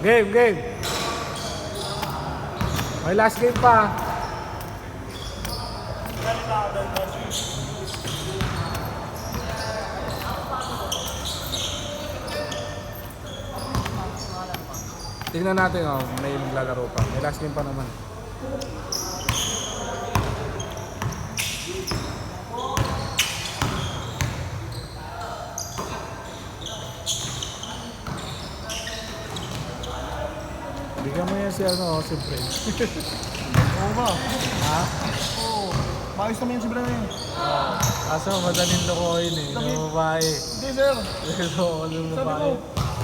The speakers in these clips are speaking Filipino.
Game, game. May last game pa. Tingnan natin, oh, may maglalaro pa. May last game pa naman. Bigyan mo yan si ano, si Fred. Oo ba? Ha? Oo. Maayos naman yung sobra na yun. Kaso madaling lokohin eh, ng babae. Hindi sir. Loko ng Sabi babae. ko,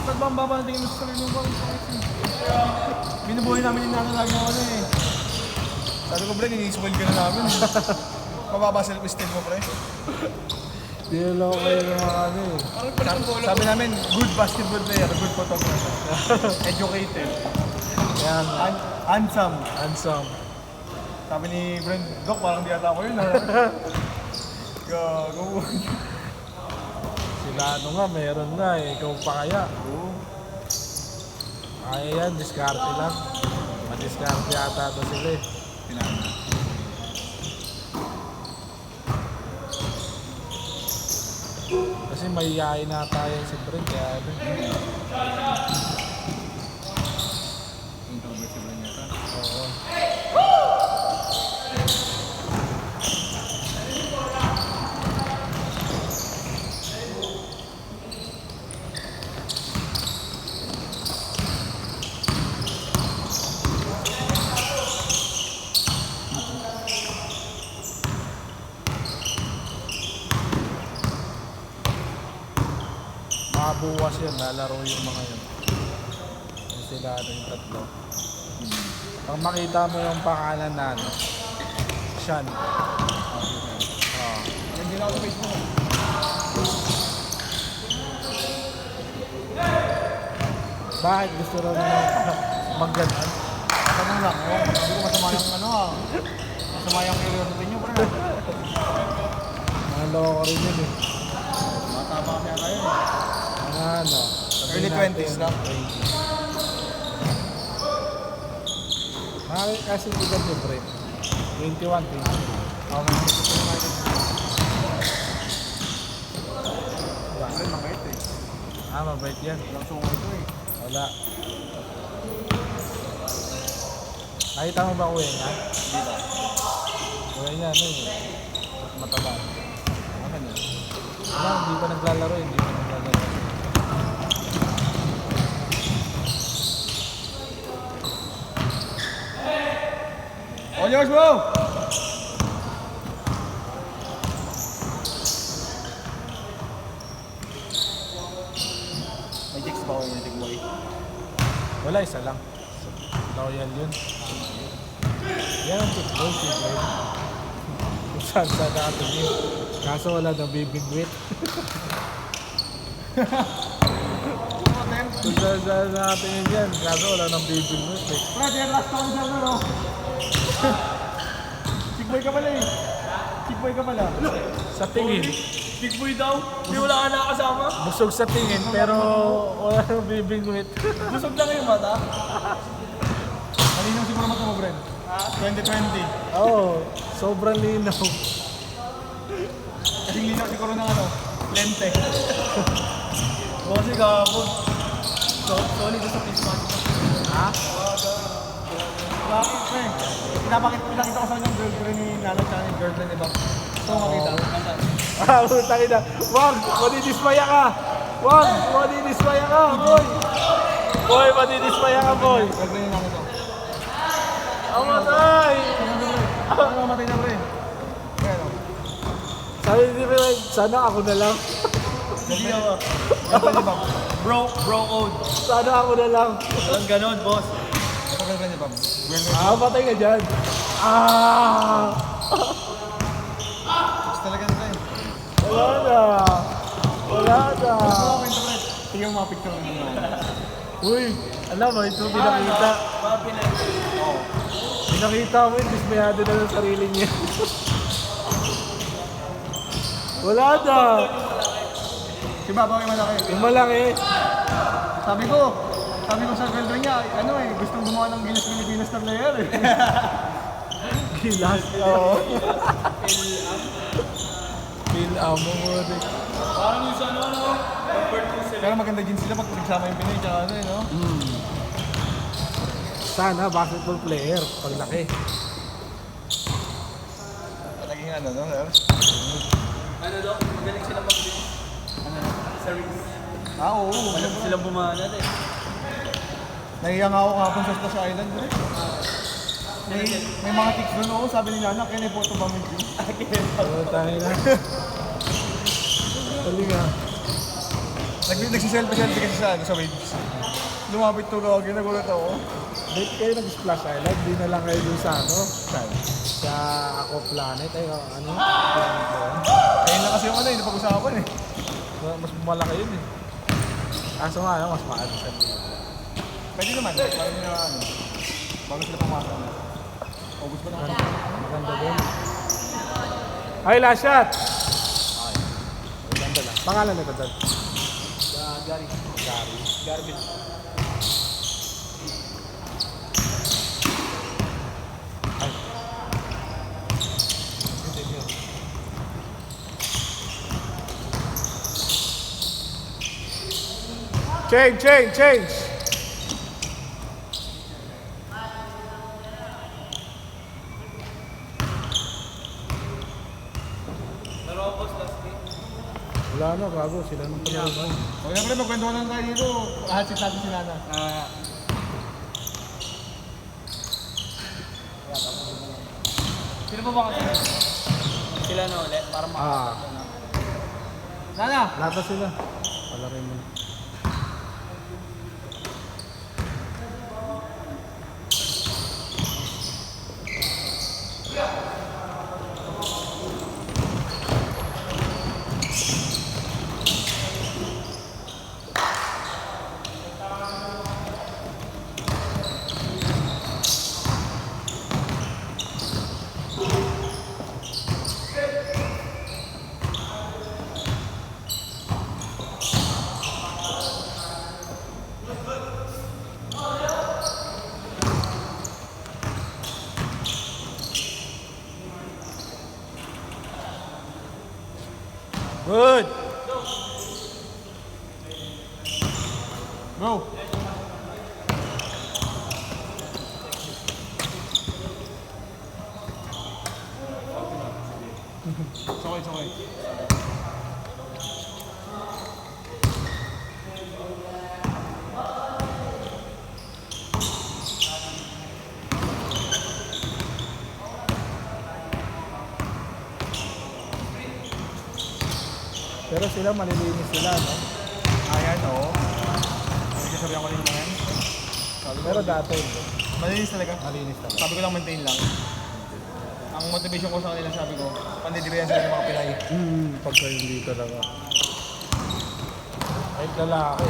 ba't ba ang baba na tingin mo sa sarili mo? Binubuhay namin yung nanay lagi ng ano eh. Sabi ko, pre, ini-spoil ka na namin. Mababa self-esteem mo, pre. Niloko kayo ng mga ano eh. Sabi namin, good basketball player, good photographer. Educated. Yan, Handsome. handsome. Sabi ni Brent, Doc, parang di ata ako yun ha. Gago. Sila ano nga, meron na eh. Ikaw pa kaya. Oo. Kaya yan, diskarte lang. Madiskarte yata ito sila eh. Pinano. Kasi mahihayin na tayo si Brent kaya ano. Introverted lang yata. Oo. Bukas yan, lalaro yung mga yun. Yung sila ano yung tatlo. Pag makita mo yung pangalan na ano, Sean. Yan din ako sa Facebook. Bakit gusto rin mo mag-ganon? Tanong lang, oh. Hindi ko masama yung ano ah. Masama yung curiosity nyo, pre. Mga loko rin yun eh. Mataba kami ata yun eh. Ano, Early 20s lang. Kasi edad ni Brent. 21, 22. Ako may Manchester United. Pre, mabait eh. Mabait yan. Walang sungay ito eh. Wala. Nakita mo ba kuya niya? Hindi ba? Kuya niya, ano eh. Mataba. Ano yun? Wala, hindi pa naglalaro, hindi pa naglalaro. On yours, bro! May chicks ba ako yung tick boy? Wala, isa lang. Loyal yun. Yan ang football, si Brent. Kung saan nakatingin. Kaso wala nang bibingwit. Kung saan nakatingin yan. Kaso wala nang bibingwit eh. Brad, yan last time sa ano? Chick boy ka pala eh. Chick boy ka pala. Sa tingin. Chick boy daw? Di wala ka nakakasama? Busog sa tingin pero wala nang bibingwit. Busog lang yung mata. Malinong siguro mata mo, Brad. 2020. Oo, sobrang linaw. Kasing linaw siguro ng ano, lente. O kasi gabon. Solid sa face mask. Ha? Bakit, pre? Pinakita ko sa kanyang girlfriend ni Nano tsaka yung girlfriend ni Bob. Gusto mo makita? Putang ina. Wag! Madidismaya ka! Wag! Madidismaya ka, boy! Boy, madidismaya ka, boy! Girlfriend ni Nano to. Amatay! Ano mamatay na, pre? Pre, ano? Sabi ni Brent, sana ako na lang. Hindi ako. Girlfriend ni Bob. Bro code. Sana ako na lang. Walang ganon, boss. Ito girlfriend ni Bob. Patay ka dyan. Ah! Gusto talaga nila eh. Wala na. Wala na. Okay, ito, pre. Tingnan mo mga picture ng mga. Uy, alam mo, ito pinakita. Pinakita mo yun, dismayado na ng sarili niya. Wala na. Si Bob, okay malaki. Yung malaki. Sabi ko, Sabi ko sa girlfriend niya, ano eh, gustong gumawa ng Gilas-Pilipinas na player eh. Gilas. Oo. Feel amo mo rin. Parang yung sa ano, pero maganda din sila pag nagsama yung Pinoy tsaka ano eh, no? Sana basketball player paglaki. Naging ano, no, sir? Ano daw? Magaling silang mag-bilis. Ano? Service. Oo. Magaling silang bumanat eh. Nahiya nga ako kahapon sa Splash Island, bro. May mga tics doon, oo. Sabi nila, anak, kaya photo ba mo yun? Oo, tayo na. Tuloy nga. Nagsiselfie-selfie kasi sa waves. Lumapit to gawag, nagulat ako. Dito kayo nag-splash island, di na lang kayo dun sa ano, Saan? sa Ako Planet, ay ano, planet ba yun? Ayun lang kasi yung ano, yung napag-usapan eh. Mas malaki yun eh. Kaso nga, ano, mas mahal sa dito. Pwede naman, parang nila ano. Bago sila pumasok. August ba na? Maganda din. Ay, last shot! Maganda lang. Pangalan nito dyan? Gary. Gary. Garbin. Ay. Change! Pero ako boss last game. Wala na, bago. Sila nung panalo mo. Huwag na pala, magkwento lang tayo dito. Hatsit natin si Nana. Sino pa ba kasi? Sila na ulit para makakasal na. Nana! Lahat na sila. Wala rin mo. Good! Go! It's okay. Pero sila malilinis sila, no? Ayan, oo. Sabihan ko rin naman yan. Pero dati, Malinis talaga. malinis talaga. Sabi ko lang maintain lang. Ang motivation ko sa kanila, sabi ko, pandidirihan sila ng mga Pinay. Pagka hindi talaga. Kahit lalaki.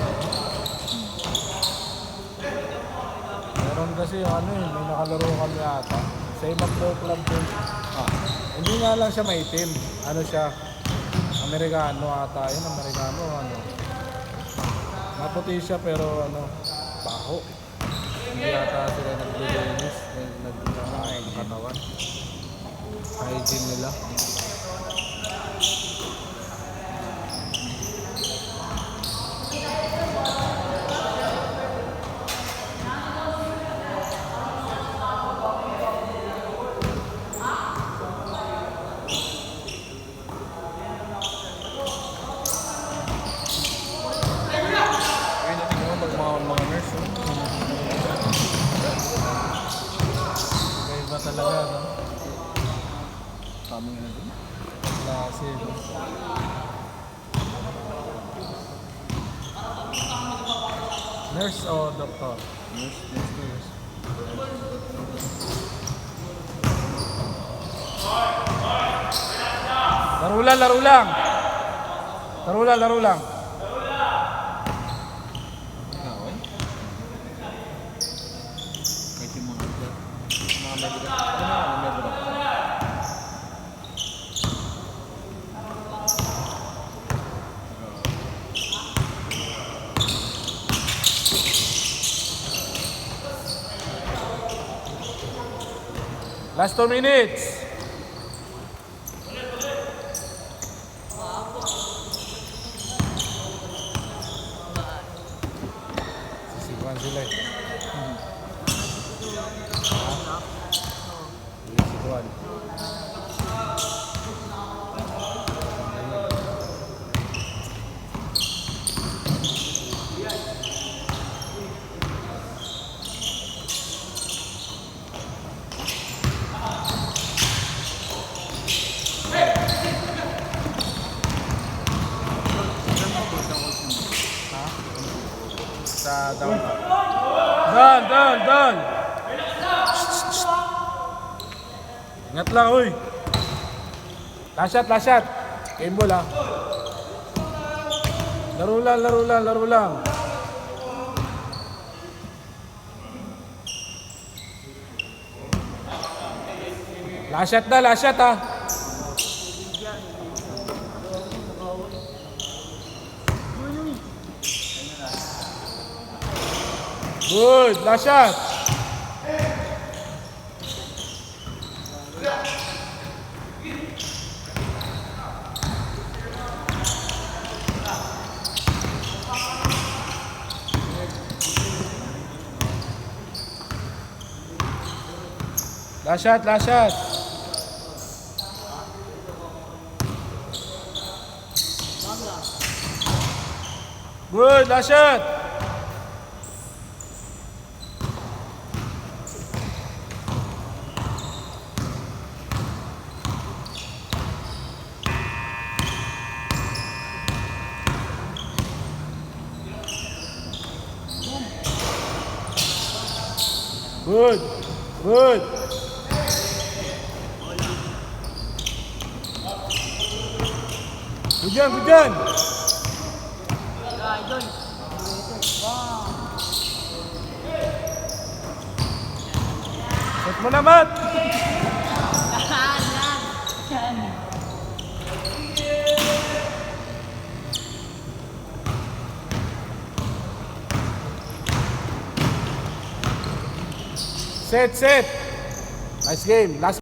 Meron kasi yung ano yun, may nakalaro kami ata. Sa ibang pro club din. Hindi nga lang siya maitim. Ano siya? Amerikano ata. Yun, Amerikano. Ano. Maputi siya pero ano, baho. Hindi ata sila naglilinis. Nagkatawan. Hygiene nila. Ayun, natin mo, mga nurse. Iba talaga, no? Sabi nga na doon. Klase, no? Nurse o doktor? Nurse. Laro lang, laro lang! Laro lang, laro lang! Away. Kahit yung mga medical. Ano mga medical? Last 2 minutes. Sisipan sila eh. Sisipan. Sa down. Down. Ingat lang, uy. Last shot. Game ball, ah. Laro lang. Last shot, ah. Good, last shot. Last shot. Good, last shot. Good. Good yan. Idol. Set mo na, Matt. Set. Nice game. Last